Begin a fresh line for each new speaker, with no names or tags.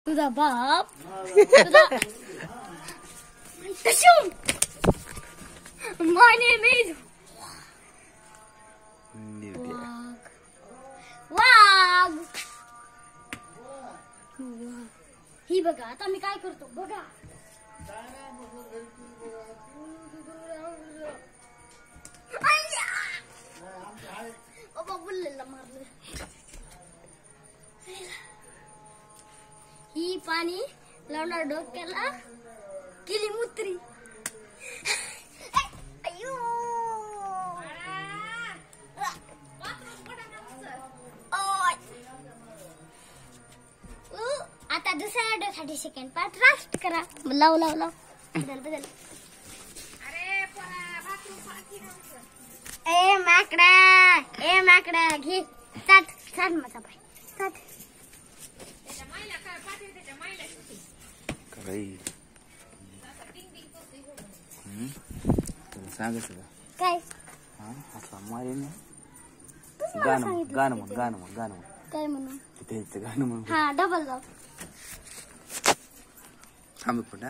तुझा बाप तुझा तशून My name is वाघ. ही बघा आता मी काय करतो बघा. बाबा बुल्लेला मारलं. ही पाणी लावणार डोक्याला केली मुत्री. आता दुसऱ्या डोसाठी सेकंड पार्ट रास्ट करा. लाव लाव लाव बदल बदल. ए माकडा घे सात सात माझा पाय सात.
सांगायचं
काय
असं मारेल गाणं गाणं म्हण गाणं म्हण गाणं म्हण
काय म्हणून
तिथे गाणं म्हणून
हा डबल जाऊ
थांब पण